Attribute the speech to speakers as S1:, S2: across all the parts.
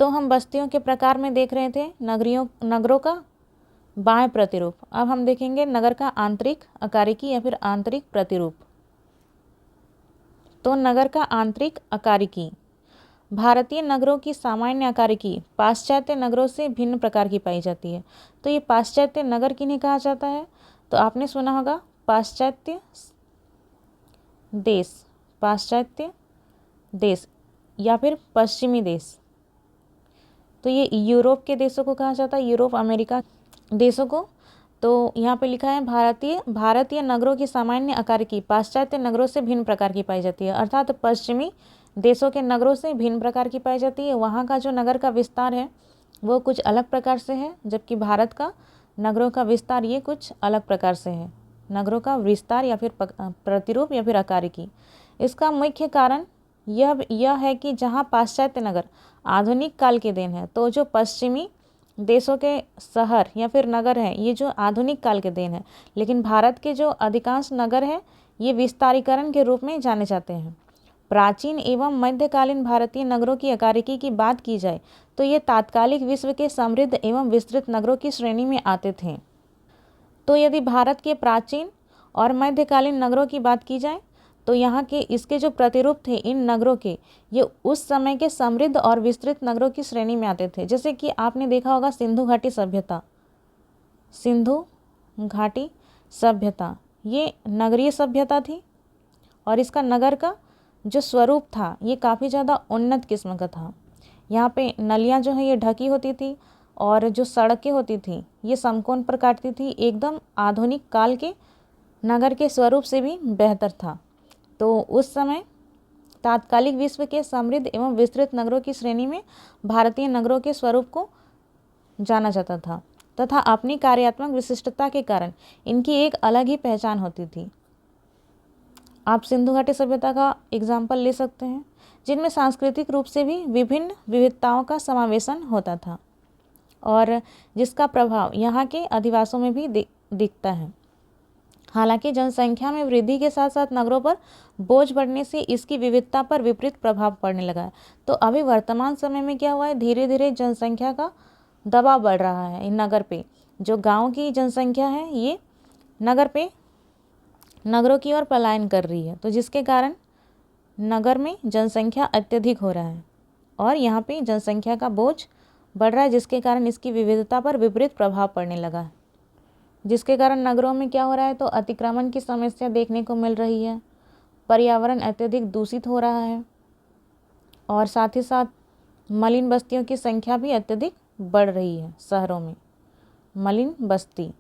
S1: तो हम बस्तियों के प्रकार में देख रहे थे नगरों का बाह्य प्रतिरूप। अब हम देखेंगे नगर का आंतरिक आकारिकी या फिर आंतरिक प्रतिरूप। तो नगर का आंतरिक आकारिकी। भारतीय नगरों की सामान्य आकारिकी पाश्चात्य नगरों से भिन्न प्रकार की पाई जाती है। तो ये पाश्चात्य नगर किन्हें कहा जाता है? तो आपने सुना होगा पाश्चात्य देश, पाश्चात्य देश या फिर पश्चिमी देश। तो ये यूरोप के देशों को कहा जाता है, यूरोप अमेरिका देशों को। तो यहाँ पे लिखा है भारतीय नगरों की सामान्य आकारिकी पाश्चात्य नगरों से भिन्न प्रकार की पाई जाती है, अर्थात पश्चिमी देशों के नगरों से भिन्न प्रकार की पाई जाती है। वहाँ का जो नगर का विस्तार है वो कुछ अलग प्रकार से है, जबकि भारत का नगरों का विस्तार ये कुछ अलग प्रकार से है। नगरों का विस्तार या फिर प्रतिरूप या फिर आकारिकी। इसका मुख्य कारण यह है कि जहाँ पाश्चात्य नगर आधुनिक काल के देन है, तो जो पश्चिमी देशों के शहर या फिर नगर हैं ये जो आधुनिक काल के देन है, लेकिन भारत के जो अधिकांश नगर हैं ये विस्तारीकरण के रूप में जाने जाते हैं। प्राचीन एवं मध्यकालीन भारतीय नगरों की आकारिकी की बात की जाए तो ये तात्कालिक विश्व के समृद्ध एवं विस्तृत नगरों की श्रेणी में आते थे। तो यदि भारत के प्राचीन और मध्यकालीन नगरों की बात की जाए तो यहाँ के इसके जो प्रतिरूप थे इन नगरों के, ये उस समय के समृद्ध और विस्तृत नगरों की श्रेणी में आते थे। जैसे कि आपने देखा होगा सिंधु घाटी सभ्यता, सिंधु घाटी सभ्यता ये नगरीय सभ्यता थी और इसका नगर का जो स्वरूप था ये काफ़ी ज़्यादा उन्नत किस्म का था। यहाँ पे नलियाँ जो है ये ढकी होती थी और जो सड़कें होती थी ये समकोण पर काटती थी, एकदम आधुनिक काल के नगर के स्वरूप से भी बेहतर था। तो उस समय तात्कालिक विश्व के समृद्ध एवं विस्तृत नगरों की श्रेणी में भारतीय नगरों के स्वरूप को जाना जाता था तथा अपनी कार्यात्मक विशिष्टता के कारण इनकी एक अलग ही पहचान होती थी। आप सिंधु घाटी सभ्यता का एग्जाम्पल ले सकते हैं, जिनमें सांस्कृतिक रूप से भी विभिन्न विविधताओं का समावेशन होता था और जिसका प्रभाव यहाँ के अधिवासों में भी दिखता है। हालांकि जनसंख्या में वृद्धि के साथ साथ नगरों पर बोझ बढ़ने से इसकी विविधता पर विपरीत प्रभाव पड़ने लगा है। तो अभी वर्तमान समय में क्या हुआ है, धीरे धीरे जनसंख्या का दबाव बढ़ रहा है इन नगर पे। जो गांव की जनसंख्या है ये नगरों की ओर पलायन कर रही है, तो जिसके कारण नगर में जनसंख्या अत्यधिक हो रहा है और यहाँ पे जनसंख्या का बोझ बढ़ रहा है, जिसके कारण इसकी विविधता पर विपरीत प्रभाव पड़ने लगा है। जिसके कारण नगरों में क्या हो रहा है, तो अतिक्रमण की समस्या देखने को मिल रही है, पर्यावरण अत्यधिक दूषित हो रहा है और साथ ही साथ मलिन बस्तियों की संख्या भी अत्यधिक बढ़ रही है। शहरों में मलिन बस्ती,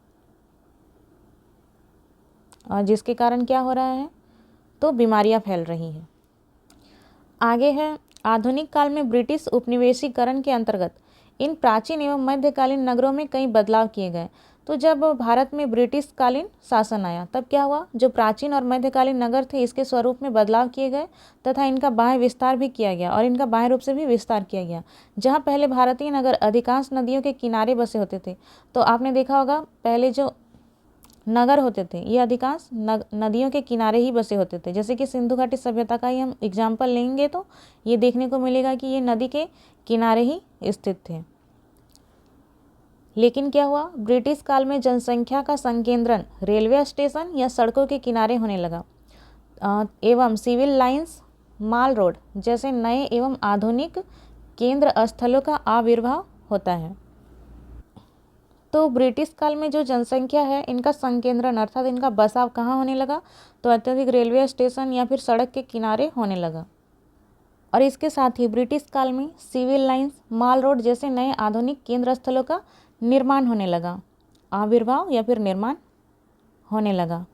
S1: और जिसके कारण क्या हो रहा है, तो बीमारियां फैल रही हैं। आगे है आधुनिक काल में ब्रिटिश उपनिवेशीकरण के अंतर्गत इन प्राचीन एवं मध्यकालीन नगरों में कई बदलाव किए गए। तो जब भारत में ब्रिटिश कालीन शासन आया तब क्या हुआ, जो प्राचीन और मध्यकालीन नगर थे इसके स्वरूप में बदलाव किए गए तथा इनका बाह्य विस्तार भी किया गया और इनका बाह्य रूप से भी विस्तार किया गया। जहाँ पहले भारतीय नगर अधिकांश नदियों के किनारे बसे होते थे, तो आपने देखा होगा पहले जो नगर होते थे ये अधिकांश नदियों के किनारे ही बसे होते थे। जैसे कि सिंधु घाटी सभ्यता का ही हम एग्जाम्पल लेंगे तो ये देखने को मिलेगा कि ये नदी के किनारे ही स्थित थे। लेकिन क्या हुआ, ब्रिटिश काल में जनसंख्या का संकेंद्रण रेलवे स्टेशन या सड़कों के किनारे होने लगा एवं सिविल लाइंस, माल रोड जैसे नए एवं आधुनिक केंद्र स्थलों का आविर्भाव होता है। तो ब्रिटिश काल में जो जनसंख्या है इनका संकेंद्रण अर्थात इनका बसाव कहाँ होने लगा, तो अत्यधिक रेलवे स्टेशन या फिर सड़क के किनारे होने लगा। और इसके साथ ही ब्रिटिश काल में सिविल लाइंस, माल रोड जैसे नए आधुनिक केंद्र स्थलों का निर्माण होने लगा, आविर्भाव या फिर निर्माण होने लगा।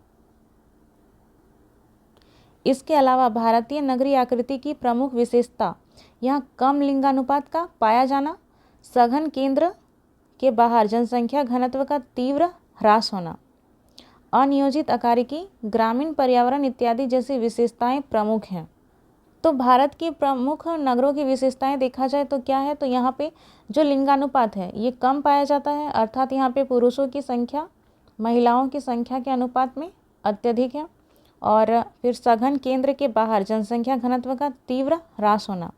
S1: इसके अलावा भारतीय नगरीय आकृति की प्रमुख विशेषता यहाँ कम लिंगानुपात का पाया जाना, सघन केंद्र के बाहर जनसंख्या घनत्व का तीव्र ह्रास होना, अनियोजित आकारिकी, ग्रामीण पर्यावरण इत्यादि जैसी विशेषताएं प्रमुख हैं। तो भारत की प्रमुख नगरों की विशेषताएं देखा जाए तो क्या है, तो यहाँ पे जो लिंगानुपात है ये कम पाया जाता है, अर्थात यहाँ पे पुरुषों की संख्या महिलाओं की संख्या के अनुपात में अत्यधिक है। और फिर सघन केंद्र के बाहर जनसंख्या घनत्व का तीव्र ह्रास होना,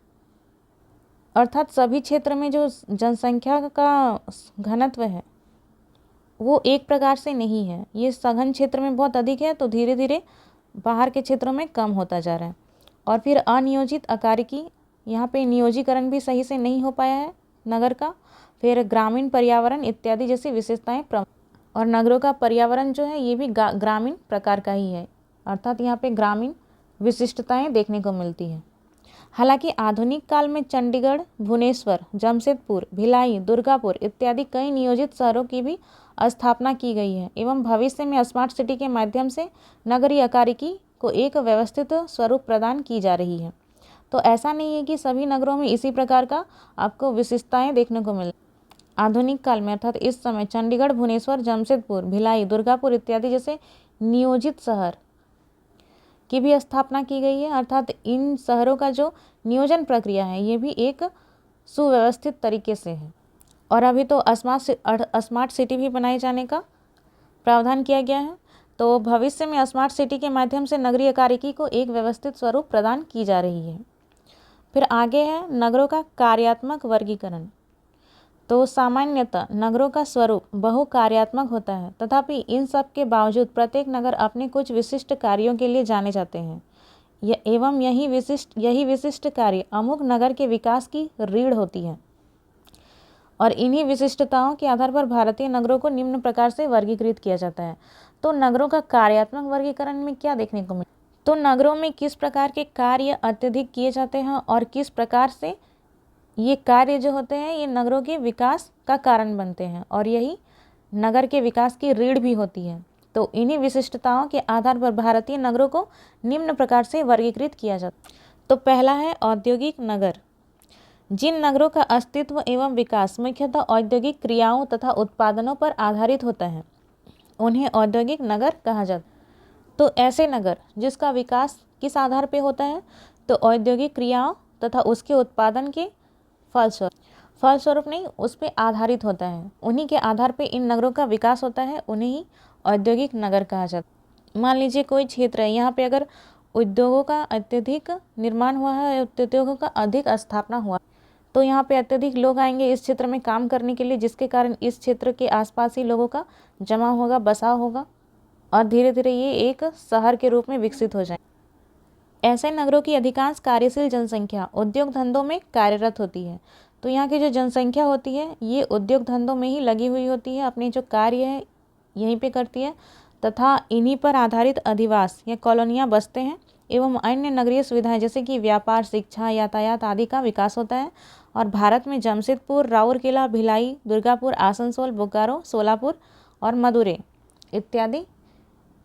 S1: अर्थात सभी क्षेत्र में जो जनसंख्या का घनत्व है वो एक प्रकार से नहीं है। ये सघन क्षेत्र में बहुत अधिक है, तो धीरे धीरे बाहर के क्षेत्रों में कम होता जा रहा है। और फिर अनियोजित आकारिकी, यहाँ पे नियोजीकरण भी सही से नहीं हो पाया है नगर का। फिर ग्रामीण पर्यावरण इत्यादि जैसी विशेषताएं और नगरों का पर्यावरण जो है ये भी ग्रामीण प्रकार का ही है, अर्थात यहाँ पे ग्रामीण विशिष्टताएं देखने को मिलती है। हालांकि आधुनिक काल में चंडीगढ़, भुवनेश्वर, जमशेदपुर, भिलाई, दुर्गापुर इत्यादि कई नियोजित शहरों की भी स्थापना की गई है एवं भविष्य में स्मार्ट सिटी के माध्यम से नगरीय आकारिकी को एक व्यवस्थित स्वरूप प्रदान की जा रही है। तो ऐसा नहीं है कि सभी नगरों में इसी प्रकार का आपको विशेषताएं देखने को मिल। आधुनिक काल में अर्थात इस समय चंडीगढ़, भुवनेश्वर, जमशेदपुर, भिलाई, दुर्गापुर इत्यादि जैसे नियोजित शहर की भी स्थापना की गई है। अर्थात इन शहरों का जो नियोजन प्रक्रिया है ये भी एक सुव्यवस्थित तरीके से है। और अभी तो स्मार्ट सिटी भी बनाए जाने का प्रावधान किया गया है। तो भविष्य में स्मार्ट सिटी के माध्यम से नगरीय आकारिकी को एक व्यवस्थित स्वरूप प्रदान की जा रही है। फिर आगे है नगरों का कार्यात्मक वर्गीकरण। तो सामान्यतः नगरों का स्वरूप बहुकार्यात्मक होता है, तथापि इन सब के बावजूद प्रत्येक नगर अपने कुछ विशिष्ट कार्यों के लिए जाने जाते हैं एवं यही विशिष्ट कार्य अमुक नगर के विकास की रीढ़ होती है। और इन्हीं विशिष्टताओं के आधार पर भारतीय नगरों को निम्न प्रकार से वर्गीकृत किया जाता है। तो नगरों का कार्यात्मक वर्गीकरण में क्या देखने को मिले, तो नगरों में किस प्रकार के कार्य अत्यधिक किए जाते हैं और किस प्रकार से ये कार्य जो होते हैं ये नगरों के विकास का कारण बनते हैं और यही नगर के विकास की रीढ़ भी होती है। तो इन्हीं विशिष्टताओं के आधार पर भारतीय नगरों को निम्न प्रकार से वर्गीकृत किया जाता है। तो पहला है औद्योगिक नगर। जिन नगरों का अस्तित्व एवं विकास मुख्यतः औद्योगिक क्रियाओं तथा उत्पादनों पर आधारित होता है उन्हें औद्योगिक नगर कहा जाता है। तो ऐसे नगर जिसका विकास किस आधार पर होता है, तो औद्योगिक क्रियाओं तथा उसके उत्पादन के फलस्वरूप नहीं, उस पर आधारित होता है, उन्हीं के आधार पर इन नगरों का विकास होता है, उन्हें ही औद्योगिक नगर कहा जाता है। मान लीजिए कोई क्षेत्र है, यहाँ पे अगर उद्योगों का अत्यधिक निर्माण हुआ है, उद्योगों का अधिक स्थापना हुआ, तो यहाँ पे अत्यधिक लोग आएंगे इस क्षेत्र में काम करने के लिए, जिसके कारण इस क्षेत्र के आसपास ही लोगों का जमा होगा, बसाव होगा और धीरे धीरे ये एक शहर के रूप में विकसित हो जाए। ऐसे नगरों की अधिकांश कार्यशील जनसंख्या उद्योग धंधों में कार्यरत होती है। तो यहाँ की जो जनसंख्या होती है ये उद्योग धंधों में ही लगी हुई होती है, अपने जो कार्य है यहीं पे करती है तथा इन्हीं पर आधारित अधिवास या कॉलोनियाँ बसते हैं एवं अन्य नगरीय सुविधाएं जैसे कि व्यापार, शिक्षा, यातायात आदि का विकास होता है। और भारत में जमशेदपुर, राउरकेला, भिलाई, दुर्गापुर, आसनसोल, बोकारो, सोलापुर और मदुरै इत्यादि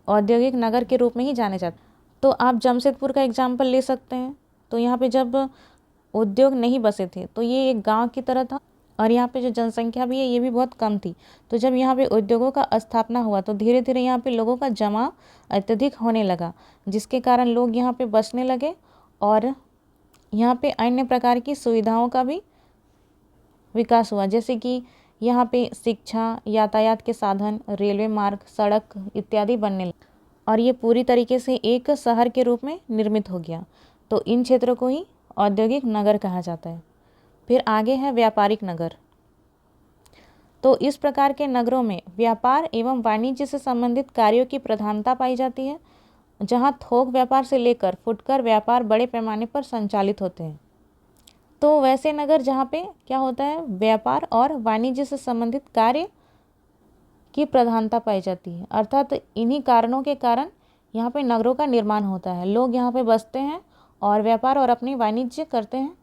S1: औद्योगिक नगर के रूप में ही जाने जाते हैं। तो आप जमशेदपुर का एग्जाम्पल ले सकते हैं। तो यहाँ पे जब उद्योग नहीं बसे थे तो ये एक गांव की तरह था और यहाँ पे जो जनसंख्या भी है ये भी बहुत कम थी। तो जब यहाँ पे उद्योगों का स्थापना हुआ तो धीरे धीरे यहाँ पे लोगों का जमाव अत्यधिक होने लगा, जिसके कारण लोग यहाँ पे बसने लगे और यहाँ पे अन्य प्रकार की सुविधाओं का भी विकास हुआ, जैसे कि यहाँ पे शिक्षा, यातायात के साधन, रेलवे मार्ग, सड़क इत्यादि बनने लगे और ये पूरी तरीके से एक शहर के रूप में निर्मित हो गया। तो इन क्षेत्रों को ही औद्योगिक नगर कहा जाता है। फिर आगे है व्यापारिक नगर। तो इस प्रकार के नगरों में व्यापार एवं वाणिज्य से संबंधित कार्यों की प्रधानता पाई जाती है, जहां थोक व्यापार से लेकर फुटकर व्यापार बड़े पैमाने पर संचालित होते हैं। तो वैसे नगर जहाँ पे क्या होता है, व्यापार और वाणिज्य से संबंधित कार्य की प्रधानता पाई जाती है, अर्थात इन्हीं कारणों के कारण यहाँ पे नगरों का निर्माण होता है। लोग यहाँ पे बसते हैं और व्यापार और अपनी वाणिज्य करते हैं,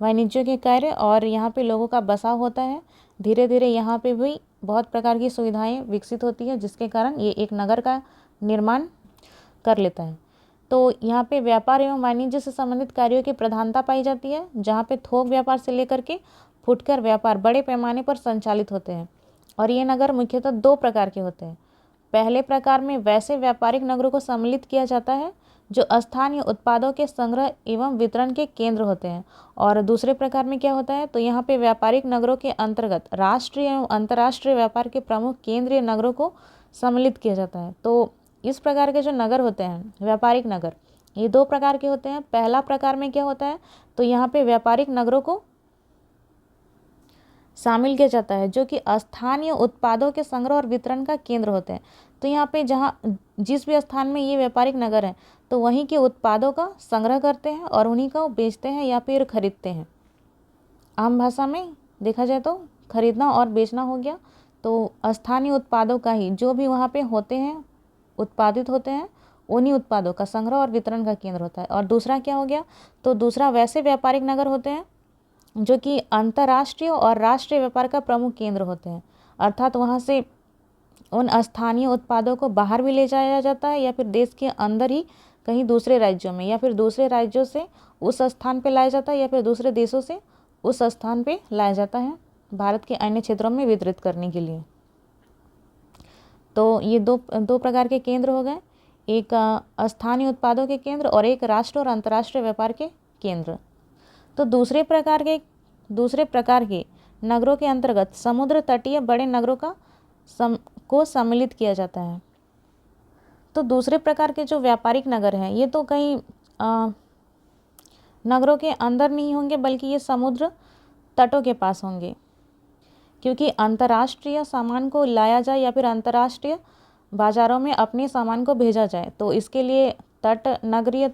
S1: वाणिज्य के कार्य, और यहाँ पे लोगों का बसाव होता है। धीरे धीरे यहाँ पे भी बहुत प्रकार की सुविधाएं विकसित होती है, जिसके कारण ये एक नगर का निर्माण कर लेता है। तो यहाँ पे व्यापार एवं वाणिज्य से संबंधित कार्यों की प्रधानता पाई जाती है, जहाँ पे थोक व्यापार से लेकर के फुटकर व्यापार बड़े पैमाने पर संचालित होते हैं। और ये नगर मुख्यतः दो प्रकार के होते हैं। पहले प्रकार में वैसे व्यापारिक नगरों को सम्मिलित किया जाता है जो स्थानीय उत्पादों के संग्रह एवं वितरण के केंद्र होते हैं। और दूसरे प्रकार में क्या होता है, तो यहाँ पे व्यापारिक नगरों के अंतर्गत राष्ट्रीय एवं अंतर्राष्ट्रीय व्यापार के प्रमुख केंद्रीय नगरों को सम्मिलित किया जाता है। तो इस प्रकार के जो नगर होते हैं व्यापारिक नगर, ये 2 प्रकार के होते हैं। पहला प्रकार में क्या होता है, तो यहाँ पे व्यापारिक नगरों को शामिल किया जाता है जो कि स्थानीय उत्पादों के संग्रह और वितरण का केंद्र होते हैं। तो यहाँ पे जहाँ जिस भी स्थान में ये व्यापारिक नगर है तो वहीं के उत्पादों का संग्रह करते हैं और उन्हीं को बेचते हैं या फिर खरीदते हैं। आम भाषा में देखा जाए तो खरीदना और बेचना हो गया। तो स्थानीय उत्पादों का ही जो भी वहाँ पे होते हैं, उत्पादित होते हैं, उन्हीं उत्पादों का संग्रह और वितरण का केंद्र होता है। और दूसरा क्या हो गया, तो दूसरा वैसे व्यापारिक नगर होते हैं जो कि अंतर्राष्ट्रीय और राष्ट्रीय व्यापार का प्रमुख केंद्र होते हैं। अर्थात वहाँ से उन स्थानीय उत्पादों को बाहर भी ले जाया जाता है या फिर देश के अंदर ही कहीं दूसरे राज्यों में, या फिर दूसरे राज्यों से उस स्थान पे लाया जाता है, या फिर दूसरे देशों से उस स्थान पे लाया जाता है भारत के अन्य क्षेत्रों में वितरित करने के लिए। तो ये दो प्रकार के केंद्र हो गए, एक स्थानीय उत्पादों के केंद्र और एक राष्ट्र और अंतर्राष्ट्रीय व्यापार के केंद्र। तो दूसरे प्रकार के नगरों के अंतर्गत समुद्र तटीय बड़े नगरों को सम्मिलित किया जाता है। तो दूसरे प्रकार के जो व्यापारिक नगर हैं ये तो कहीं नगरों के अंदर नहीं होंगे, बल्कि ये समुद्र तटों के पास होंगे, क्योंकि अंतर्राष्ट्रीय सामान को लाया जाए या फिर अंतर्राष्ट्रीय बाजारों में अपने सामान को भेजा जाए तो इसके लिए तट नगरीय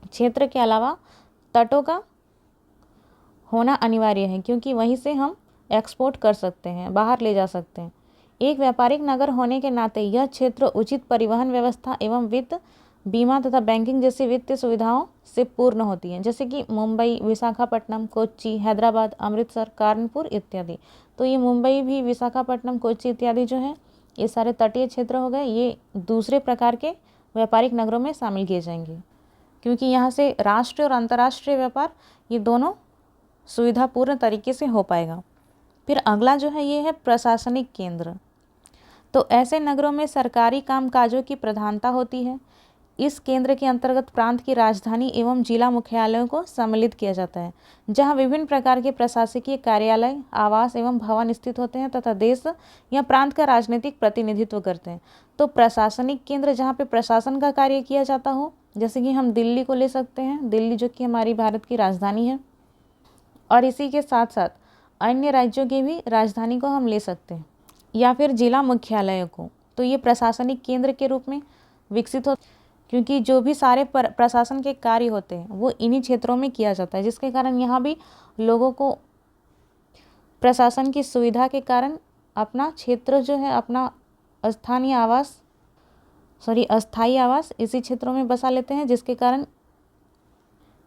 S1: क्षेत्र के अलावा तटों का होना अनिवार्य है, क्योंकि वहीं से हम एक्सपोर्ट कर सकते हैं, बाहर ले जा सकते हैं। एक व्यापारिक नगर होने के नाते यह क्षेत्र उचित परिवहन व्यवस्था एवं वित्त, बीमा तथा बैंकिंग जैसी वित्तीय सुविधाओं से पूर्ण होती है, जैसे कि मुंबई, विशाखापट्टनम, कोच्चि, हैदराबाद, अमृतसर, कानपुर इत्यादि। तो ये मुंबई भी, विशाखापट्टनम, कोच्चि इत्यादि जो है ये सारे तटीय क्षेत्र हो गए, ये दूसरे प्रकार के व्यापारिक नगरों में शामिल किए जाएंगे, क्योंकि यहाँ से राष्ट्रीय और अंतर्राष्ट्रीय व्यापार ये दोनों सुविधापूर्ण तरीके से हो पाएगा। फिर अगला जो है ये है प्रशासनिक केंद्र। तो ऐसे नगरों में सरकारी कामकाजों की प्रधानता होती है। इस केंद्र के अंतर्गत प्रांत की राजधानी एवं जिला मुख्यालयों को सम्मिलित किया जाता है, जहां विभिन्न प्रकार के प्रशासकीय कार्यालय, आवास एवं भवन स्थित होते हैं तथा देश या प्रांत का राजनीतिक प्रतिनिधित्व करते हैं। तो प्रशासनिक केंद्र जहाँ पे प्रशासन का कार्य किया जाता हो, जैसे कि हम दिल्ली को ले सकते हैं, दिल्ली जो कि हमारी भारत की राजधानी है, और इसी के साथ साथ अन्य राज्यों की भी राजधानी को हम ले सकते हैं, या फिर जिला मुख्यालयों को। तो ये प्रशासनिक केंद्र के रूप में विकसित हो, क्योंकि जो भी सारे प्रशासन के कार्य होते हैं वो इन्हीं क्षेत्रों में किया जाता है, जिसके कारण यहाँ भी लोगों को प्रशासन की सुविधा के कारण अपना क्षेत्र जो है, अपना अस्थायी आवास इसी क्षेत्रों में बसा लेते हैं, जिसके कारण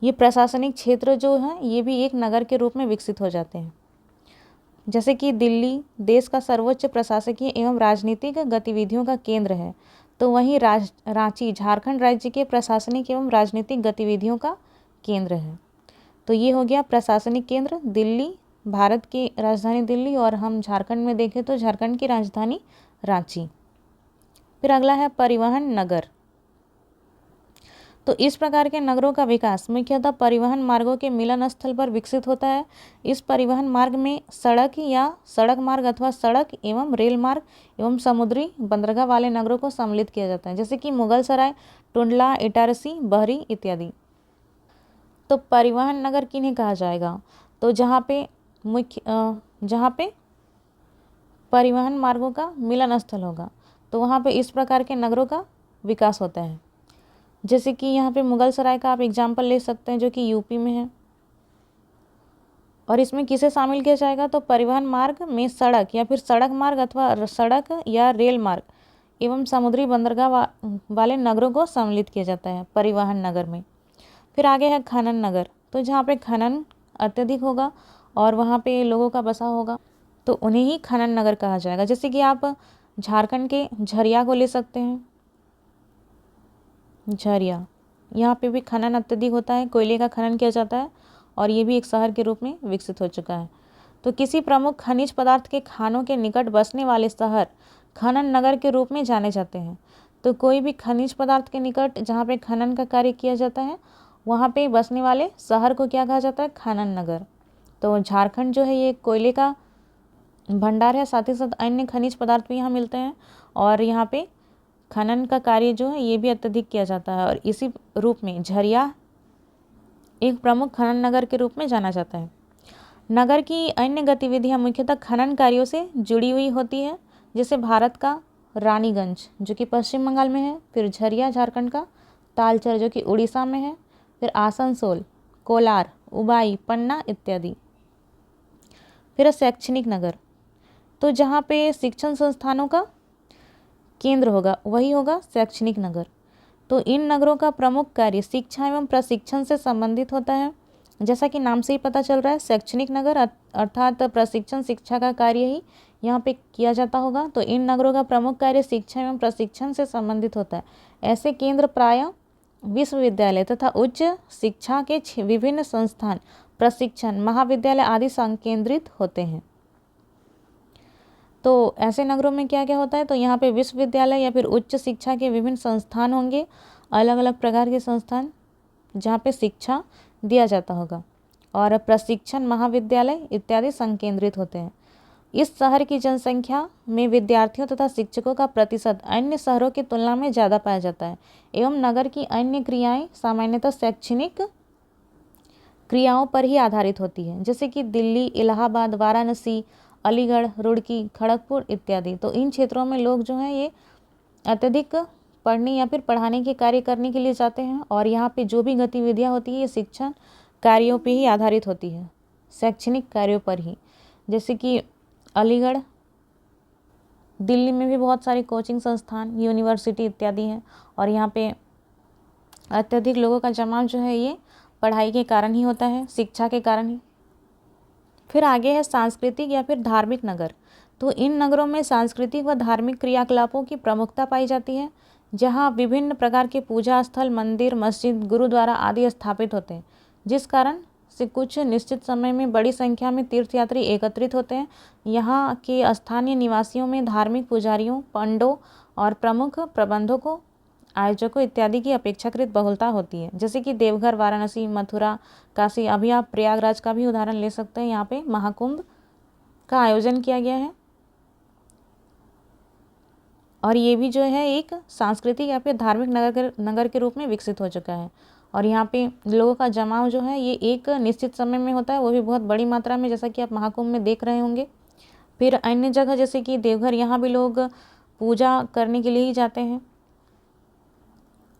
S1: ये प्रशासनिक क्षेत्र जो है ये भी एक नगर के रूप में विकसित हो जाते हैं। जैसे कि दिल्ली देश का सर्वोच्च प्रशासकीय एवं राजनीतिक गतिविधियों का केंद्र है, तो वहीं रांची झारखंड राज्य के प्रशासनिक एवं राजनीतिक गतिविधियों का केंद्र है। तो ये हो गया प्रशासनिक केंद्र, दिल्ली, भारत की राजधानी दिल्ली, और हम झारखंड में देखें तो झारखंड की राजधानी रांची। फिर अगला है परिवहन नगर। तो इस प्रकार के नगरों का विकास मुख्यतः परिवहन मार्गों के मिलन स्थल पर विकसित होता है। इस परिवहन मार्ग में सड़क या सड़क मार्ग अथवा सड़क एवं रेल मार्ग एवं समुद्री बंदरगाह वाले नगरों को सम्मिलित किया जाता है, जैसे कि मुगलसराय, टुंडला, इटारसी, बहरी इत्यादि। तो परिवहन नगर किन्हें कहा जाएगा, तो जहाँ पे परिवहन मार्गों का मिलन स्थल होगा, तो वहाँ पे इस प्रकार के नगरों का विकास होता है। जैसे कि यहाँ पे मुगलसराय का आप एग्जाम्पल ले सकते हैं, जो कि यूपी में है। और इसमें किसे शामिल किया जाएगा, तो परिवहन मार्ग में सड़क या फिर सड़क मार्ग अथवा सड़क या रेल मार्ग एवं समुद्री बंदरगाह वाले नगरों को सम्मिलित किया जाता है परिवहन नगर में। फिर आगे है खनन नगर। तो जहाँ पे खनन अत्यधिक होगा और वहाँ पे लोगों का बसा होगा तो उन्हें ही खनन नगर कहा जाएगा। जैसे कि आप झारखंड के झरिया को ले सकते हैं। झरिया, यहाँ पे भी खनन अत्यधिक होता है, कोयले का खनन किया जाता है और ये भी एक शहर के रूप में विकसित हो चुका है। तो किसी प्रमुख खनिज पदार्थ के खानों के निकट बसने वाले शहर खनन नगर के रूप में जाने जाते हैं। तो कोई भी खनिज पदार्थ के निकट जहाँ पे खनन का कार्य किया जाता है वहाँ पे बसने वाले शहर को क्या कहा जाता है, खनन नगर। तो झारखंड जो है ये कोयले का भंडार है, साथ ही साथ अन्य खनिज पदार्थ भी यहाँ मिलते हैं और यहाँ पे खनन का कार्य जो है ये भी अत्यधिक किया जाता है और इसी रूप में झरिया एक प्रमुख खनन नगर के रूप में जाना जाता है। नगर की अन्य गतिविधियां मुख्यतः खनन कार्यों से जुड़ी हुई होती है, जैसे भारत का रानीगंज जो कि पश्चिम बंगाल में है, फिर झरिया झारखंड का, तालचर जो कि उड़ीसा में है, फिर आसनसोल, कोलार, उबाई, पन्ना इत्यादि। फिर शैक्षणिक नगर, तो जहाँ पे शिक्षण संस्थानों का केंद्र होगा वही होगा शैक्षणिक नगर। तो इन नगरों का प्रमुख कार्य शिक्षा एवं प्रशिक्षण से संबंधित होता है। जैसा कि नाम से ही पता चल रहा है, शैक्षणिक नगर अर्थात प्रशिक्षण शिक्षा का कार्य ही यहाँ पे किया जाता होगा। तो इन नगरों का प्रमुख कार्य शिक्षा एवं प्रशिक्षण से संबंधित होता है। ऐसे केंद्र प्रायः विश्वविद्यालय तथा उच्च शिक्षा के विभिन्न संस्थान, प्रशिक्षण महाविद्यालय आदि संकेंद्रित होते हैं। तो ऐसे नगरों में क्या क्या होता है, तो यहाँ पे विश्वविद्यालय या फिर उच्च शिक्षा के विभिन्न संस्थान होंगे, अलग अलग प्रकार के संस्थान जहाँ पे शिक्षा दिया जाता होगा, और प्रशिक्षण महाविद्यालय इत्यादि संकेंद्रित होते हैं। इस शहर की जनसंख्या में विद्यार्थियों तथा शिक्षकों का प्रतिशत अन्य शहरों की तुलना में ज़्यादा पाया जाता है एवं नगर की अन्य क्रियाएं सामान्यतः शैक्षणिक क्रियाओं पर ही आधारित होती है, जैसे कि दिल्ली, इलाहाबाद, वाराणसी, अलीगढ़, रुड़की, खड़गपुर इत्यादि। तो इन क्षेत्रों में लोग जो हैं ये अत्यधिक पढ़ने या फिर पढ़ाने के कार्य करने के लिए जाते हैं, और यहाँ पे जो भी गतिविधियाँ होती है ये शिक्षण कार्यों पे ही आधारित होती है, शैक्षणिक कार्यों पर ही। जैसे कि अलीगढ़, दिल्ली में भी बहुत सारे कोचिंग संस्थान, यूनिवर्सिटी इत्यादि हैं, और यहाँ पे अत्यधिक लोगों का जमाव जो है ये पढ़ाई के कारण ही होता है, शिक्षा के कारण ही। फिर आगे है सांस्कृतिक या फिर धार्मिक नगर। तो इन नगरों में सांस्कृतिक व धार्मिक क्रियाकलापों की प्रमुखता पाई जाती है, जहाँ विभिन्न प्रकार के पूजा स्थल, मंदिर, मस्जिद, गुरुद्वारा आदि स्थापित होते हैं, जिस कारण से कुछ निश्चित समय में बड़ी संख्या में तीर्थयात्री एकत्रित होते हैं। यहाँ के स्थानीय निवासियों में धार्मिक पुजारियों, पंडों और प्रमुख प्रबंधकों, आयोजकों इत्यादि की अपेक्षाकृत बहुलता होती है। जैसे कि देवघर, वाराणसी, मथुरा, काशी, अभी आप प्रयागराज का भी उदाहरण ले सकते हैं। यहाँ पे महाकुंभ का आयोजन किया गया है, और ये भी जो है एक सांस्कृतिक या फिर धार्मिक नगर के रूप में विकसित हो चुका है। और यहाँ पे लोगों का जमाव जो है ये एक निश्चित समय में होता है, वो भी बहुत बड़ी मात्रा में, जैसा कि आप महाकुंभ में देख रहे होंगे। फिर अन्य जगह जैसे कि देवघर, यहाँ भी लोग पूजा करने के लिए ही जाते हैं,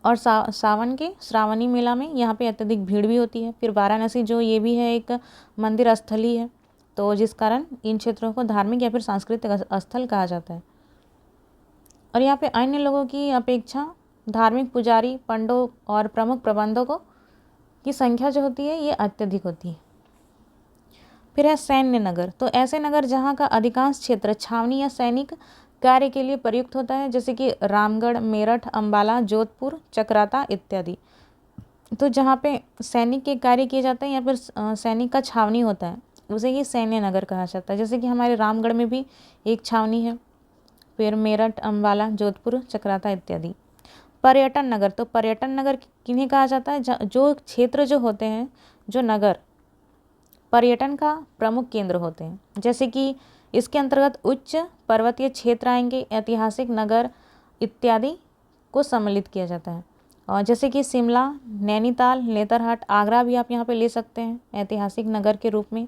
S1: और सावन के श्रावणी मेला में यहाँ पे अत्यधिक भीड़ भी होती है। फिर वाराणसी जो ये भी है एक मंदिर स्थल ही है, तो जिस कारण इन क्षेत्रों को धार्मिक या फिर सांस्कृतिक स्थल कहा जाता है। और यहाँ पे अन्य लोगों की अपेक्षा धार्मिक पुजारी, पंडों और प्रमुख प्रबंधकों की संख्या जो होती है ये अत्यधिक होती है। फिर है सैन्य नगर। तो ऐसे नगर जहाँ का अधिकांश क्षेत्र छावनी या सैनिक कार्य के लिए प्रयुक्त होता है, जैसे कि रामगढ़, मेरठ, अंबाला, जोधपुर, चक्राता इत्यादि। तो जहाँ पे सैनिक के कार्य किए जाते हैं या फिर सैनिक का छावनी होता है, उसे ही सैन्य नगर कहा जाता है। जैसे कि हमारे रामगढ़ में भी एक छावनी है, फिर मेरठ, अंबाला, जोधपुर, चक्राता इत्यादि। पर्यटन नगर। तो पर्यटन नगर किन्हें कहा जाता है, जो क्षेत्र जो होते हैं, जो नगर पर्यटन का प्रमुख केंद्र होते हैं। जैसे कि इसके अंतर्गत उच्च पर्वतीय क्षेत्र आएंगे, ऐतिहासिक नगर इत्यादि को सम्मिलित किया जाता है। और जैसे कि शिमला, नैनीताल, नेतरहाट, आगरा भी आप यहाँ पे ले सकते हैं ऐतिहासिक नगर के रूप में,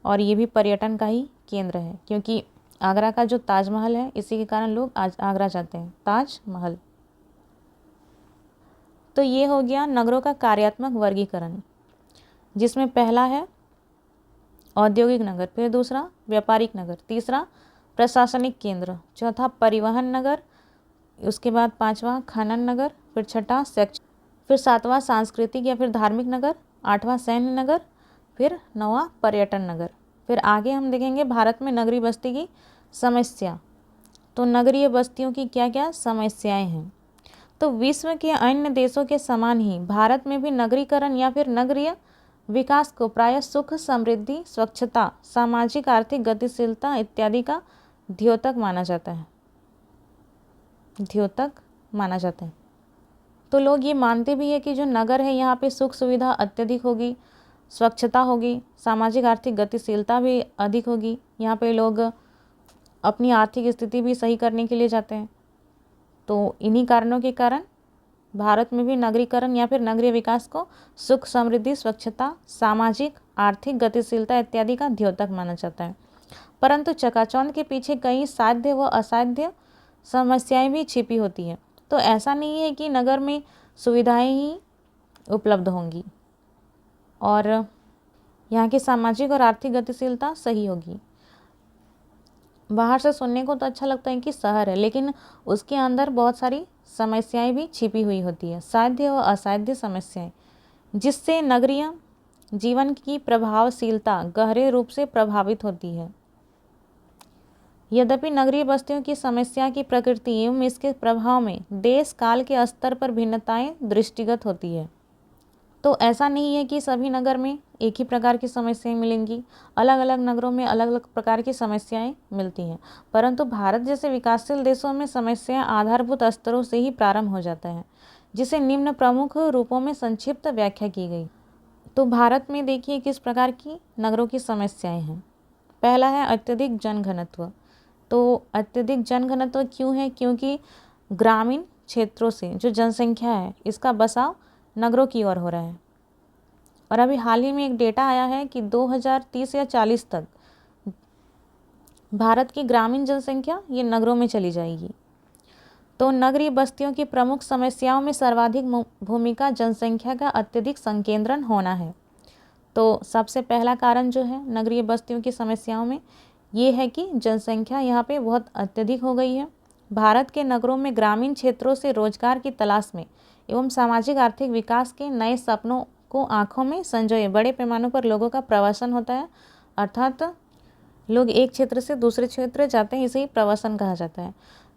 S1: और ये भी पर्यटन का ही केंद्र है, क्योंकि आगरा का जो ताजमहल है इसी के कारण लोग आज आगरा जाते हैं, ताजमहल। तो ये हो गया नगरों का कार्यात्मक वर्गीकरण, जिसमें पहला है औद्योगिक नगर, फिर दूसरा व्यापारिक नगर, तीसरा प्रशासनिक केंद्र, चौथा परिवहन नगर, उसके बाद पांचवा खनन नगर, फिर छठा शैक्षिक, फिर सातवां सांस्कृतिक या फिर धार्मिक नगर, आठवां सैन्य नगर, फिर नौवां पर्यटन नगर। फिर आगे हम देखेंगे भारत में नगरीय बस्ती की समस्या। तो नगरीय बस्तियों की क्या क्या समस्याएं हैं। तो विश्व के अन्य देशों के समान ही भारत में भी नगरीकरण या फिर नगरीय विकास को प्रायः सुख, समृद्धि, स्वच्छता, सामाजिक आर्थिक गतिशीलता इत्यादि का द्योतक माना जाता है, द्योतक माना जाता है। तो लोग ये मानते भी है कि जो नगर है यहाँ पे सुख सुविधा अत्यधिक होगी, स्वच्छता होगी, सामाजिक आर्थिक गतिशीलता भी अधिक होगी। यहाँ पे लोग अपनी आर्थिक स्थिति भी सही करने के लिए जाते हैं। तो इन्हीं कारणों के कारण भारत में भी नगरीकरण या फिर नगरीय विकास को सुख, समृद्धि, स्वच्छता, सामाजिक, आर्थिक गतिशीलता इत्यादि का द्योतक माना जाता है। परंतु चकाचौंध के पीछे कई साध्य व असाध्य समस्याएं भी छिपी होती है। तो ऐसा नहीं है कि नगर में सुविधाएं ही उपलब्ध होंगी और यहाँ की सामाजिक और आर्थिक गतिशीलता सही होगी। बाहर से सुनने को तो अच्छा लगता है कि शहर है, लेकिन उसके अंदर बहुत सारी समस्याएं भी छिपी हुई होती है, साध्य व असाध्य समस्याएं, जिससे नगरीय जीवन की प्रभावशीलता गहरे रूप से प्रभावित होती है। यद्यपि नगरीय बस्तियों की समस्या की प्रकृति एवं इसके प्रभाव में देश काल के स्तर पर भिन्नताएं दृष्टिगत होती है। तो ऐसा नहीं है कि सभी नगर में एक ही प्रकार की समस्याएं मिलेंगी, अलग अलग नगरों में अलग अलग प्रकार की समस्याएं मिलती हैं। परंतु भारत जैसे विकासशील देशों में समस्याएं आधारभूत स्तरों से ही प्रारंभ हो जाता है, जिसे निम्न प्रमुख रूपों में संक्षिप्त व्याख्या की गई। तो भारत में देखिए किस प्रकार की नगरों की समस्याएं हैं। पहला है अत्यधिक जनघनत्व। तो अत्यधिक जनघनत्व क्यों है? क्योंकि ग्रामीण क्षेत्रों से जो जनसंख्या है इसका बसाव नगरों की ओर हो रहा है। और अभी हाल ही में एक डेटा आया है कि 2030 या 40 तक भारत की ग्रामीण जनसंख्या ये नगरों में चली जाएगी। तो नगरीय बस्तियों की प्रमुख समस्याओं में सर्वाधिक भूमिका जनसंख्या का अत्यधिक संकेंद्रण होना है। तो सबसे पहला कारण जो है नगरीय बस्तियों की समस्याओं में ये है कि जनसंख्या यहाँ पे बहुत अत्यधिक हो गई है। भारत के नगरों में ग्रामीण क्षेत्रों से रोजगार की तलाश में एवं सामाजिक आर्थिक विकास के नए सपनों को आंखों में संजोए बड़े पैमाने पर लोगों का प्रवासन होता है। अर्थात लोग एक क्षेत्र से दूसरे क्षेत्र जाते हैं, इसे ही प्रवासन कहा जाता है।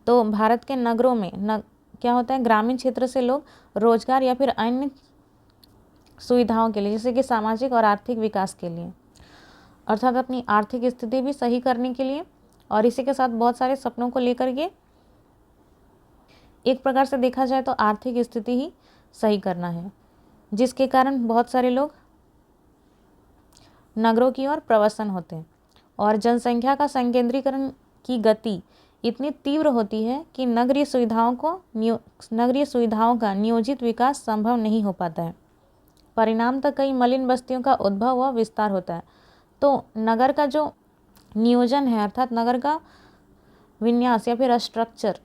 S1: तो भारत के नगरों में क्या होता है, ग्रामीण क्षेत्र से लोग रोजगार या फिर अन्य सुविधाओं के लिए, जैसे कि सामाजिक और आर्थिक विकास के लिए, अर्थात अपनी आर्थिक स्थिति भी सही करने के लिए और इसी के साथ बहुत सारे सपनों को लेकर के, एक प्रकार से देखा जाए तो आर्थिक स्थिति ही सही करना है, जिसके कारण बहुत सारे लोग नगरों की ओर प्रवासन होते हैं। और जनसंख्या का संकेंद्रीकरण की गति इतनी तीव्र होती है कि नगरीय सुविधाओं का नियोजित विकास संभव नहीं हो पाता है। परिणामतः कई मलिन बस्तियों का उद्भव व विस्तार होता है। तो नगर का जो नियोजन है, अर्थात नगर का विन्यास या फिर स्ट्रक्चर,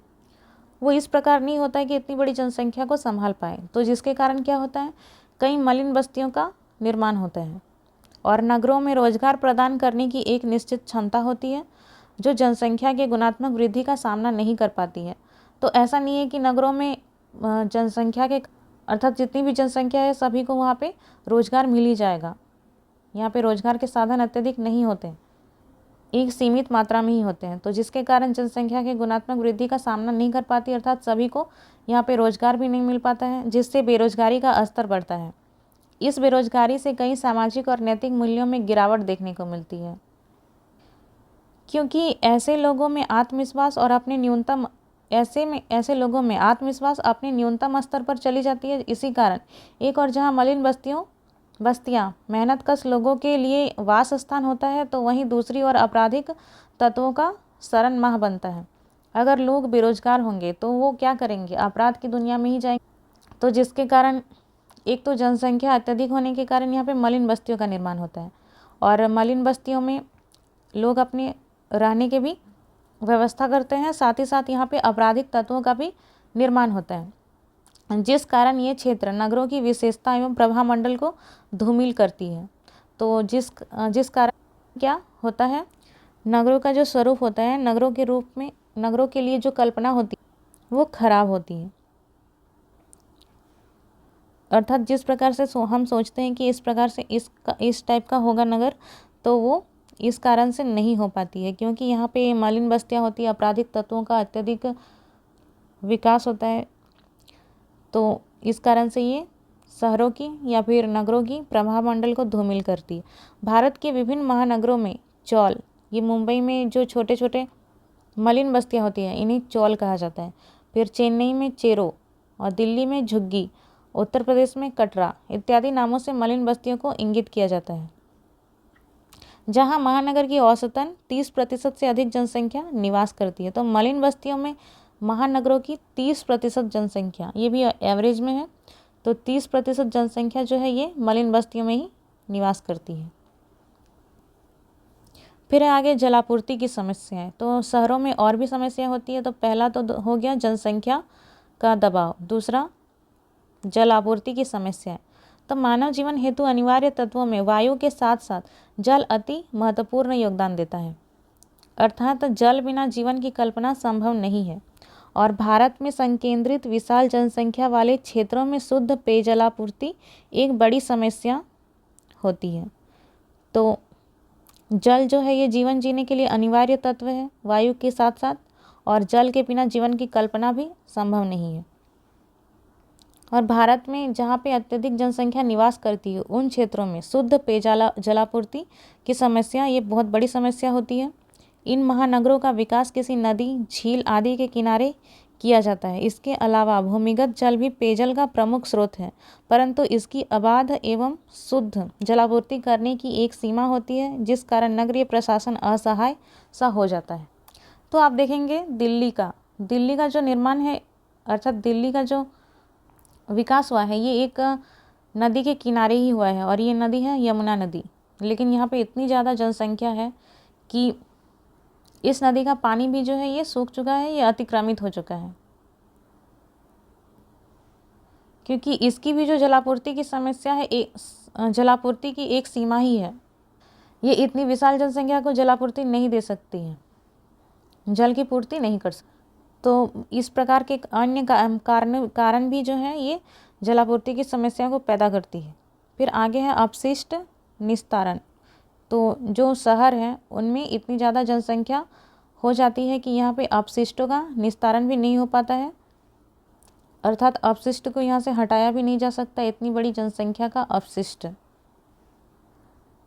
S1: वो इस प्रकार नहीं होता है कि इतनी बड़ी जनसंख्या को संभाल पाए। तो जिसके कारण क्या होता है, कई मलिन बस्तियों का निर्माण होता है। और नगरों में रोजगार प्रदान करने की एक निश्चित क्षमता होती है जो जनसंख्या के गुणात्मक वृद्धि का सामना नहीं कर पाती है। तो ऐसा नहीं है कि नगरों में जनसंख्या के, अर्थात जितनी भी जनसंख्या है सभी को वहाँ पे रोजगार मिल ही जाएगा। यहाँ पे रोजगार के साधन अत्यधिक नहीं होते, एक सीमित मात्रा में ही होते हैं। तो जिसके कारण जनसंख्या के गुणात्मक वृद्धि का सामना नहीं कर पाती, अर्थात सभी को यहाँ पे रोजगार भी नहीं मिल पाता है, जिससे बेरोजगारी का स्तर बढ़ता है। इस बेरोजगारी से कई सामाजिक और नैतिक मूल्यों में गिरावट देखने को मिलती है, क्योंकि ऐसे लोगों में आत्मविश्वास अपने न्यूनतम स्तर पर चली जाती है। इसी कारण एक और जहाँ मलिन बस्तियाँ मेहनतकश लोगों के लिए वास स्थान होता है, तो वहीं दूसरी ओर आपराधिक तत्वों का शरण माह बनता है। अगर लोग बेरोजगार होंगे तो वो क्या करेंगे, अपराध की दुनिया में ही जाएंगे। तो जिसके कारण एक तो जनसंख्या अत्यधिक होने के कारण यहाँ पे मलिन बस्तियों का निर्माण होता है, और मलिन बस्तियों में लोग अपने रहने के भी व्यवस्था करते हैं, साथ ही साथ यहाँ पे आपराधिक तत्वों का भी निर्माण होता है, जिस कारण ये क्षेत्र नगरों की विशेषता एवं प्रभाव मंडल को धूमिल करती है। तो जिस कारण क्या होता है, नगरों का जो स्वरूप होता है, नगरों के लिए जो कल्पना होती है वो खराब होती है। अर्थात जिस प्रकार से हम सोचते हैं कि इस प्रकार से इस टाइप का होगा नगर, तो वो इस कारण से नहीं हो पाती है, क्योंकि यहाँ पे मलिन बस्तियाँ होती है, आपराधिक तत्वों का अत्यधिक विकास होता है। तो इस कारण से ये शहरों की या फिर नगरों की प्रभाव मंडल को धूमिल करती है। भारत के विभिन्न महानगरों में चौल, ये मुंबई में जो छोटे छोटे मलिन बस्तियाँ होती हैं इन्हें चौल कहा जाता है। फिर चेन्नई में चेरो और दिल्ली में झुग्गी, उत्तर प्रदेश में कटरा इत्यादि नामों से मलिन बस्तियों को इंगित किया जाता है, जहां महानगर की औसतन 30% से अधिक जनसंख्या निवास करती है। तो मलिन बस्तियों में महानगरों की 30% जनसंख्या, ये भी एवरेज में है, तो 30% जनसंख्या जो है ये मलिन बस्तियों में ही निवास करती है। फिर है आगे जलापूर्ति की समस्याएं। तो शहरों में और भी समस्या होती है। तो पहला तो हो गया जनसंख्या का दबाव, दूसरा जलापूर्ति की समस्याएं। तो मानव जीवन हेतु अनिवार्य तत्वों में वायु के साथ साथ जल अति महत्वपूर्ण योगदान देता है, अर्थात जल बिना जीवन की कल्पना संभव नहीं है। और भारत में संकेंद्रित विशाल जनसंख्या वाले क्षेत्रों में शुद्ध पेयजलापूर्ति एक बड़ी समस्या होती है। तो जल जो है ये जीवन जीने के लिए अनिवार्य तत्व है वायु के साथ साथ, और जल के बिना जीवन की कल्पना भी संभव नहीं है। और भारत में जहाँ पे अत्यधिक जनसंख्या निवास करती है उन क्षेत्रों में शुद्ध जलापूर्ति की समस्या ये बहुत बड़ी समस्या होती है। इन महानगरों का विकास किसी नदी, झील आदि के किनारे किया जाता है। इसके अलावा भूमिगत जल भी पेयजल का प्रमुख स्रोत है, परंतु इसकी अबाध एवं शुद्ध जलापूर्ति करने की एक सीमा होती है, जिस कारण नगरीय प्रशासन असहाय सा हो जाता है। तो आप देखेंगे दिल्ली का जो निर्माण है, अर्थात दिल्ली का जो विकास हुआ है, ये एक नदी के किनारे ही हुआ है, और ये नदी है यमुना नदी। लेकिन यहाँ पे इतनी ज़्यादा जनसंख्या है कि इस नदी का पानी भी जो है ये सूख चुका है, ये अतिक्रमित हो चुका है, क्योंकि इसकी भी जो जलापूर्ति की समस्या है, जलापूर्ति की एक सीमा ही है। ये इतनी विशाल जनसंख्या को जलापूर्ति नहीं दे सकती है, जल की पूर्ति नहीं कर सकती। तो इस प्रकार के अन्य कारण भी जो है ये जलापूर्ति की समस्या को पैदा करती है। फिर आगे है अपशिष्ट निस्तारण। तो जो शहर हैं उनमें इतनी ज़्यादा जनसंख्या हो जाती है कि यहाँ पे अपशिष्टों का निस्तारण भी नहीं हो पाता है, अर्थात अपशिष्ट को यहाँ से हटाया भी नहीं जा सकता, इतनी बड़ी जनसंख्या का अपशिष्ट।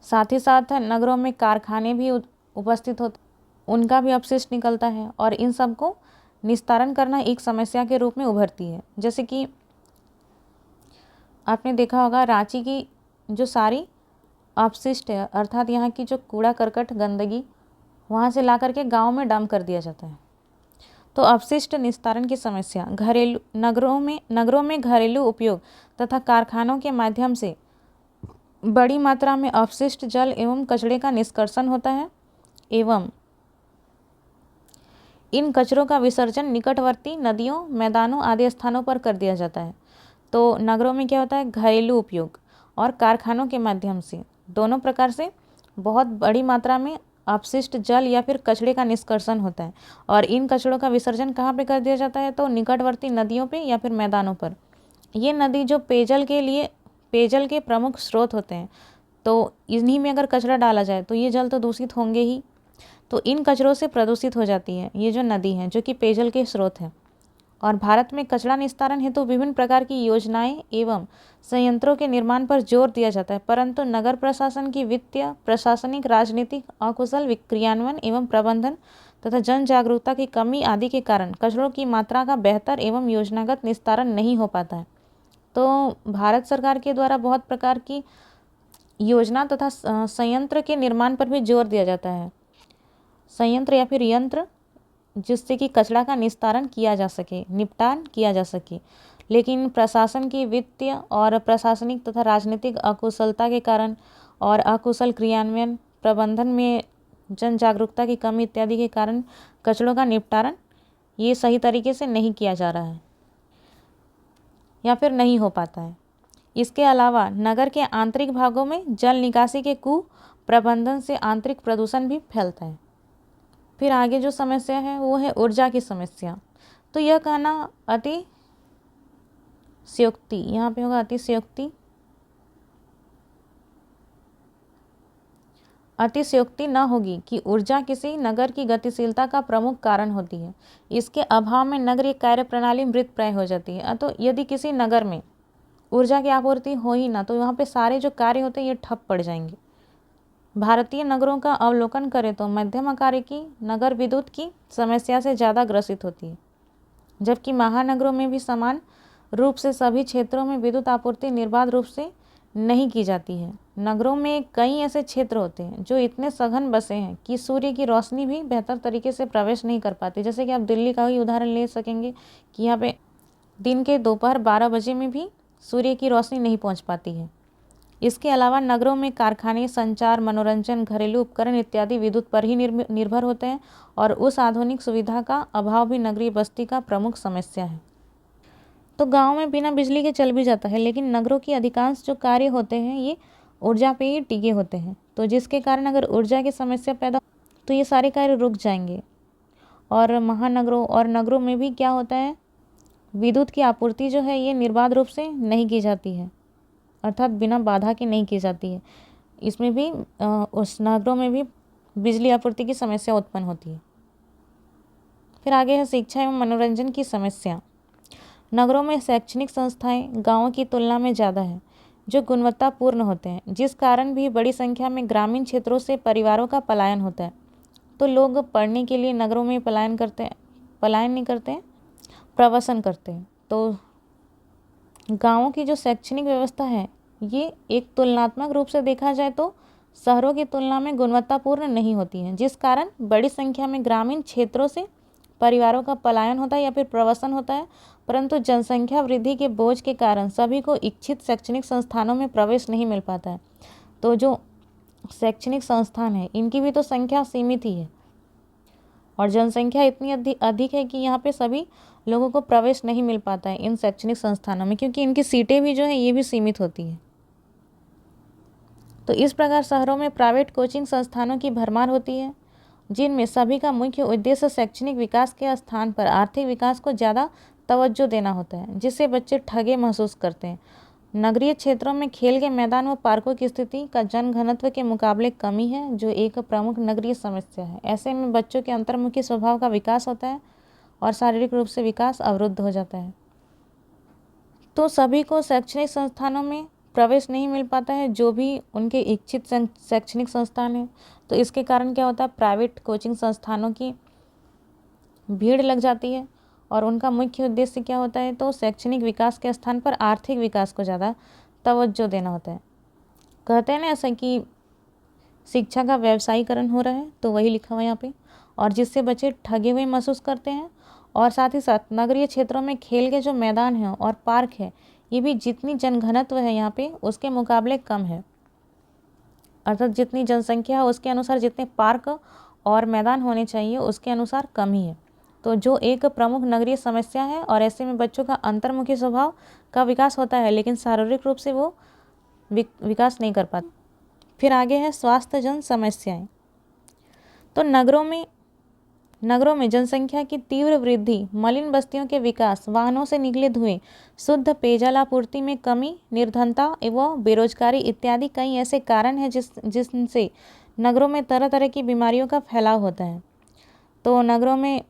S1: साथ ही साथ नगरों में कारखाने भी उपस्थित होते, उनका भी अपशिष्ट निकलता है, और इन सब को निस्तारण करना एक समस्या के रूप में उभरती है। जैसे कि आपने देखा होगा रांची की जो सारी अपशिष्ट है, अर्थात यहाँ की जो कूड़ा करकट गंदगी वहाँ से ला करके गाँव में डंप कर दिया जाता है। तो अपशिष्ट निस्तारण की समस्या नगरों में घरेलू उपयोग तथा कारखानों के माध्यम से बड़ी मात्रा में अपशिष्ट जल एवं कचरे का निष्कर्षण होता है, एवं इन कचरों का विसर्जन निकटवर्ती नदियों, मैदानों आदि स्थानों पर कर दिया जाता है। तो नगरों में क्या होता है, घरेलू उपयोग और कारखानों के माध्यम से दोनों प्रकार से बहुत बड़ी मात्रा में अपशिष्ट जल या फिर कचरे का निष्कर्षण होता है, और इन कचरों का विसर्जन कहाँ पे कर दिया जाता है, तो निकटवर्ती नदियों पे या फिर मैदानों पर। ये नदी जो पेयजल के प्रमुख स्रोत होते हैं, तो इन्हीं में अगर कचरा डाला जाए तो ये जल तो दूषित होंगे ही, तो इन कचरों से प्रदूषित हो जाती है ये जो नदी है, जो कि पेयजल के स्रोत हैं। और भारत में कचरा निस्तारण हेतु विभिन्न प्रकार की योजनाएं एवं संयंत्रों के निर्माण पर जोर दिया जाता है, परंतु नगर प्रशासन की वित्तीय, प्रशासनिक, राजनीतिक अकुशल क्रियान्वयन एवं प्रबंधन तथा जन जागरूकता की कमी आदि के कारण कचरों की मात्रा का बेहतर एवं योजनागत निस्तारण नहीं हो पाता है। तो भारत सरकार के द्वारा बहुत प्रकार की योजना तथा संयंत्र के निर्माण पर भी जोर दिया जाता है, संयंत्र या फिर यंत्र जिससे कि कचरा का निस्तारण किया जा सके, निपटान किया जा सके। लेकिन प्रशासन की वित्तीय और प्रशासनिक तथा राजनीतिक अकुशलता के कारण और अकुशल क्रियान्वयन, प्रबंधन में जन जागरूकता की कमी इत्यादि के कारण कचरों का निपटारण ये सही तरीके से नहीं किया जा रहा है या फिर नहीं हो पाता है। इसके अलावा नगर के आंतरिक भागों में जल निकासी के कुप्रबंधन से आंतरिक प्रदूषण भी फैलता है। फिर आगे जो समस्या है वो है ऊर्जा की समस्या। तो यह कहना अतिशयोक्ति, यहाँ पे होगा अतिशयोक्ति न होगी कि ऊर्जा किसी नगर की गतिशीलता का प्रमुख कारण होती है। इसके अभाव में नगरीय कार्य प्रणाली मृत प्राय हो जाती है। तो यदि किसी नगर में ऊर्जा की आपूर्ति हो ही ना, तो वहाँ पे सारे जो कार्य होते हैं ये ठप पड़ जाएंगे। भारतीय नगरों का अवलोकन करें तो मध्यम आकार की नगर विद्युत की समस्या से ज़्यादा ग्रसित होती है, जबकि महानगरों में भी समान रूप से सभी क्षेत्रों में विद्युत आपूर्ति निर्बाध रूप से नहीं की जाती है। नगरों में कई ऐसे क्षेत्र होते हैं जो इतने सघन बसे हैं कि सूर्य की रोशनी भी बेहतर तरीके से प्रवेश नहीं कर पाती। जैसे कि आप दिल्ली का ही उदाहरण ले सकेंगे कि यहाँ पे दिन के दोपहर 12 बजे में भी सूर्य की रोशनी नहीं पहुँच पाती है। इसके अलावा नगरों में कारखाने, संचार, मनोरंजन, घरेलू उपकरण इत्यादि विद्युत पर ही निर्भर होते हैं और उस आधुनिक सुविधा का अभाव भी नगरीय बस्ती का प्रमुख समस्या है। तो गांव में बिना बिजली के चल भी जाता है, लेकिन नगरों की अधिकांश जो कार्य होते हैं ये ऊर्जा पे ही टिके होते हैं। तो जिसके कारण अगर ऊर्जा की समस्या पैदा तो ये सारे कार्य रुक जाएंगे। और महानगरों और नगरों में भी क्या होता है, विद्युत की आपूर्ति जो है ये निर्बाध रूप से नहीं की जाती है, अर्थात बिना बाधा के नहीं की जाती है। इसमें भी उस नगरों में भी बिजली आपूर्ति की समस्या उत्पन्न होती है। फिर आगे है शिक्षा एवं मनोरंजन की समस्या। नगरों में शैक्षणिक संस्थाएं गांवों की तुलना में ज़्यादा है जो गुणवत्तापूर्ण होते हैं, जिस कारण भी बड़ी संख्या में ग्रामीण क्षेत्रों से परिवारों का पलायन होता है। तो लोग पढ़ने के लिए नगरों में पलायन नहीं करते हैं, प्रवासन करते हैं। तो गांवों की जो शैक्षणिक व्यवस्था है ये एक तुलनात्मक रूप से देखा जाए तो शहरों की तुलना में गुणवत्तापूर्ण नहीं होती है, जिस कारण बड़ी संख्या में ग्रामीण क्षेत्रों से परिवारों का पलायन होता है या फिर प्रवासन होता है। परंतु जनसंख्या वृद्धि के बोझ के कारण सभी को इच्छित शैक्षणिक संस्थानों में प्रवेश नहीं मिल पाता है। तो जो शैक्षणिक संस्थान है इनकी भी तो संख्या सीमित ही है और जनसंख्या इतनी अधिक है कि यहाँ पे सभी लोगों को प्रवेश नहीं मिल पाता है इन शैक्षणिक संस्थानों में, क्योंकि इनकी सीटें भी जो है ये भी सीमित होती है। तो इस प्रकार शहरों में प्राइवेट कोचिंग संस्थानों की भरमार होती है, जिनमें सभी का मुख्य उद्देश्य शैक्षणिक विकास के स्थान पर आर्थिक विकास को ज़्यादा तवज्जो देना होता है, जिससे बच्चे ठगे महसूस करते हैं। नगरीय क्षेत्रों में खेल के मैदान व पार्कों की स्थिति का जनघनत्व के मुकाबले कमी है, जो एक प्रमुख नगरीय समस्या है। ऐसे में बच्चों के अंतर्मुखी स्वभाव का विकास होता है और शारीरिक रूप से विकास अवरुद्ध हो जाता है। तो सभी को शैक्षणिक संस्थानों में प्रवेश नहीं मिल पाता है, जो भी उनके इच्छित शैक्षणिक संस्थान है। तो इसके कारण क्या होता है, प्राइवेट कोचिंग संस्थानों की भीड़ लग जाती है और उनका मुख्य उद्देश्य क्या होता है, तो शैक्षणिक विकास के स्थान पर आर्थिक विकास को ज़्यादा तवज्जो देना होता है। कहते हैं ना ऐसा कि शिक्षा का व्यवसायीकरण हो रहा है, तो वही लिखा हुआ है यहाँ पे, और जिससे बच्चे ठगे हुए महसूस करते हैं। और साथ ही साथ नगरीय क्षेत्रों में खेल के जो मैदान हैं और पार्क है ये भी जितनी जनघनत्व है यहाँ पे उसके मुकाबले कम है, अर्थात जितनी जनसंख्या है उसके अनुसार जितने पार्क और मैदान होने चाहिए उसके अनुसार कम ही है। तो जो एक प्रमुख नगरीय समस्या है और ऐसे में बच्चों का अंतर्मुखी स्वभाव का विकास होता है, लेकिन शारीरिक रूप से वो विकास नहीं कर पाते। फिर आगे है स्वास्थ्य जन समस्याएं। तो नगरों में जनसंख्या की तीव्र वृद्धि, मलिन बस्तियों के विकास, वाहनों से निकले धुएं, शुद्ध पेयजल आपूर्ति में कमी, निर्धनता एवं बेरोजगारी इत्यादि कई ऐसे कारण हैं जिनसे नगरों में तरह तरह की बीमारियों का फैलाव होता है। तो नगरों में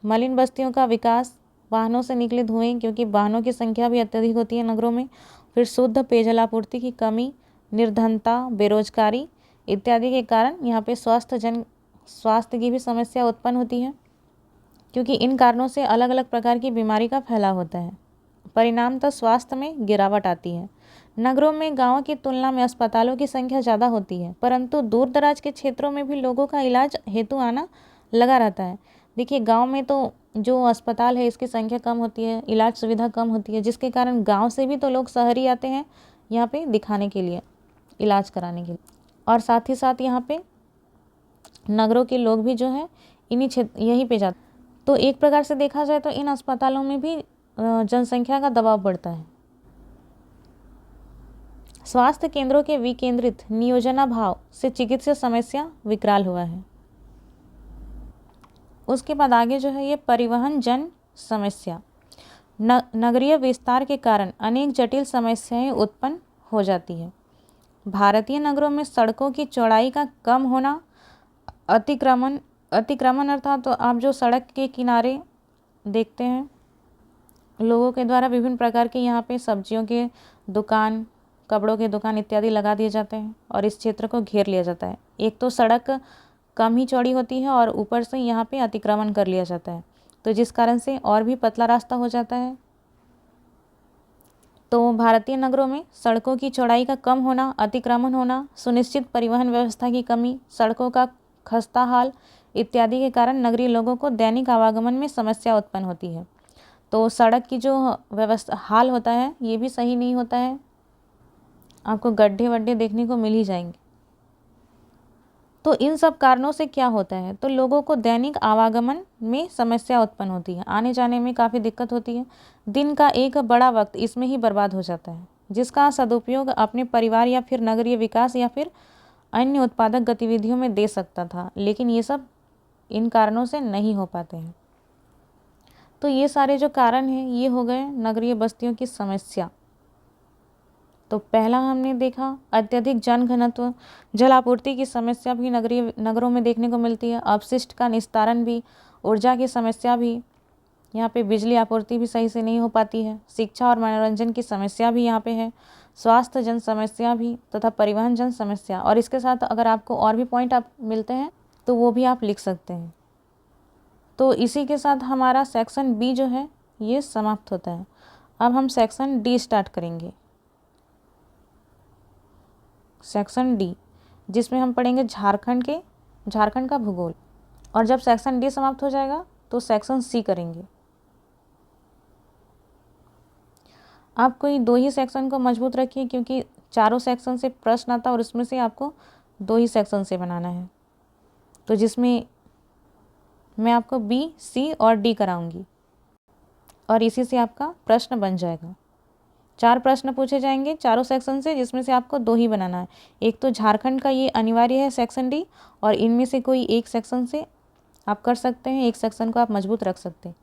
S1: मलिन बस्तियों का विकास, वाहनों से निकले धुएं, क्योंकि वाहनों की संख्या भी अत्यधिक होती है नगरों में, फिर शुद्ध पेयजल आपूर्ति की कमी, निर्धनता, बेरोजगारी इत्यादि के कारण यहाँ पे स्वास्थ्य की भी समस्या उत्पन्न होती है, क्योंकि इन कारणों से अलग अलग प्रकार की बीमारी का फैलाव होता है। परिणामतः स्वास्थ्य में गिरावट आती है। नगरों में गांवों की तुलना में अस्पतालों की संख्या ज़्यादा होती है, परंतु दूर दराज के क्षेत्रों में भी लोगों का इलाज हेतु आना लगा रहता है। देखिए गांव में तो जो अस्पताल है इसकी संख्या कम होती है, इलाज सुविधा कम होती है, जिसके कारण गाँव से भी तो लोग शहरी आते हैं यहाँ पे दिखाने के लिए, इलाज कराने के लिए। और साथ ही साथ यहाँ पे नगरों के लोग भी जो है यहीं पे जाते। तो एक प्रकार से देखा जाए तो इन अस्पतालों में भी जनसंख्या का दबाव बढ़ता है। स्वास्थ्य केंद्रों के विकेंद्रित नियोजनाभाव से चिकित्सा समस्या विकराल हुआ है। उसके बाद आगे जो है ये परिवहन जन समस्या। नगरीय विस्तार के कारण अनेक जटिल समस्याएं उत्पन्न हो जाती है। भारतीय नगरों में सड़कों की चौड़ाई का कम होना, अतिक्रमण अर्थात तो आप जो सड़क के किनारे देखते हैं लोगों के द्वारा विभिन्न प्रकार के यहाँ पे सब्जियों के दुकान, कपड़ों के दुकान इत्यादि लगा दिए जाते हैं और इस क्षेत्र को घेर लिया जाता है। एक तो सड़क कम ही चौड़ी होती है और ऊपर से यहाँ पे अतिक्रमण कर लिया जाता है, तो जिस कारण से और भी पतला रास्ता हो जाता है। तो भारतीय नगरों में सड़कों की चौड़ाई का कम होना, अतिक्रमण होना, सुनिश्चित परिवहन व्यवस्था की कमी, सड़कों का खस्ता हाल इत्यादि के कारण नगरीय लोगों को दैनिक आवागमन में समस्या उत्पन्न होती है। तो सड़क की जो व्यवस्था हाल होता है ये भी सही नहीं होता है, आपको गड्ढे वड्ढे देखने को मिल ही जाएंगे। तो इन सब कारणों से क्या होता है, तो लोगों को दैनिक आवागमन में समस्या उत्पन्न होती है, आने जाने में काफ़ी दिक्कत होती है। दिन का एक बड़ा वक्त इसमें ही बर्बाद हो जाता है, जिसका सदुपयोग अपने परिवार या फिर नगरीय विकास या फिर अन्य उत्पादक गतिविधियों में दे सकता था, लेकिन ये सब इन कारणों से नहीं हो पाते हैं। तो ये सारे जो कारण हैं ये हो गए नगरीय बस्तियों की समस्या। तो पहला हमने देखा अत्यधिक जनघनत्व, जल आपूर्ति की समस्या भी नगरों में देखने को मिलती है, अपशिष्ट का निस्तारण भी, ऊर्जा की समस्या भी, यहाँ पे बिजली आपूर्ति भी सही से नहीं हो पाती है, शिक्षा और मनोरंजन की समस्या भी यहाँ पे है, स्वास्थ्य जन समस्या भी तथा परिवहन जन समस्या। और इसके साथ अगर आपको और भी पॉइंट आप मिलते हैं तो वो भी आप लिख सकते हैं। तो इसी के साथ हमारा सेक्शन बी जो है ये समाप्त होता है। अब हम सेक्शन डी स्टार्ट करेंगे। सेक्शन डी, जिसमें हम पढ़ेंगे झारखंड का भूगोल। और जब सेक्शन डी समाप्त हो जाएगा तो सेक्शन सी करेंगे। आप कोई 2 ही सेक्शन को मजबूत रखिए, क्योंकि चारों सेक्शन से प्रश्न आता है और उसमें से आपको 2 ही सेक्शन से बनाना है। तो जिसमें मैं आपको बी, सी और डी कराऊंगी और इसी से आपका प्रश्न बन जाएगा। 4 प्रश्न पूछे जाएंगे चारों सेक्शन से, जिसमें से आपको 2 ही बनाना है। एक तो झारखंड का ये अनिवार्य है सेक्शन डी, और इनमें से कोई एक सेक्शन से आप कर सकते हैं, एक सेक्शन को आप मजबूत रख सकते हैं।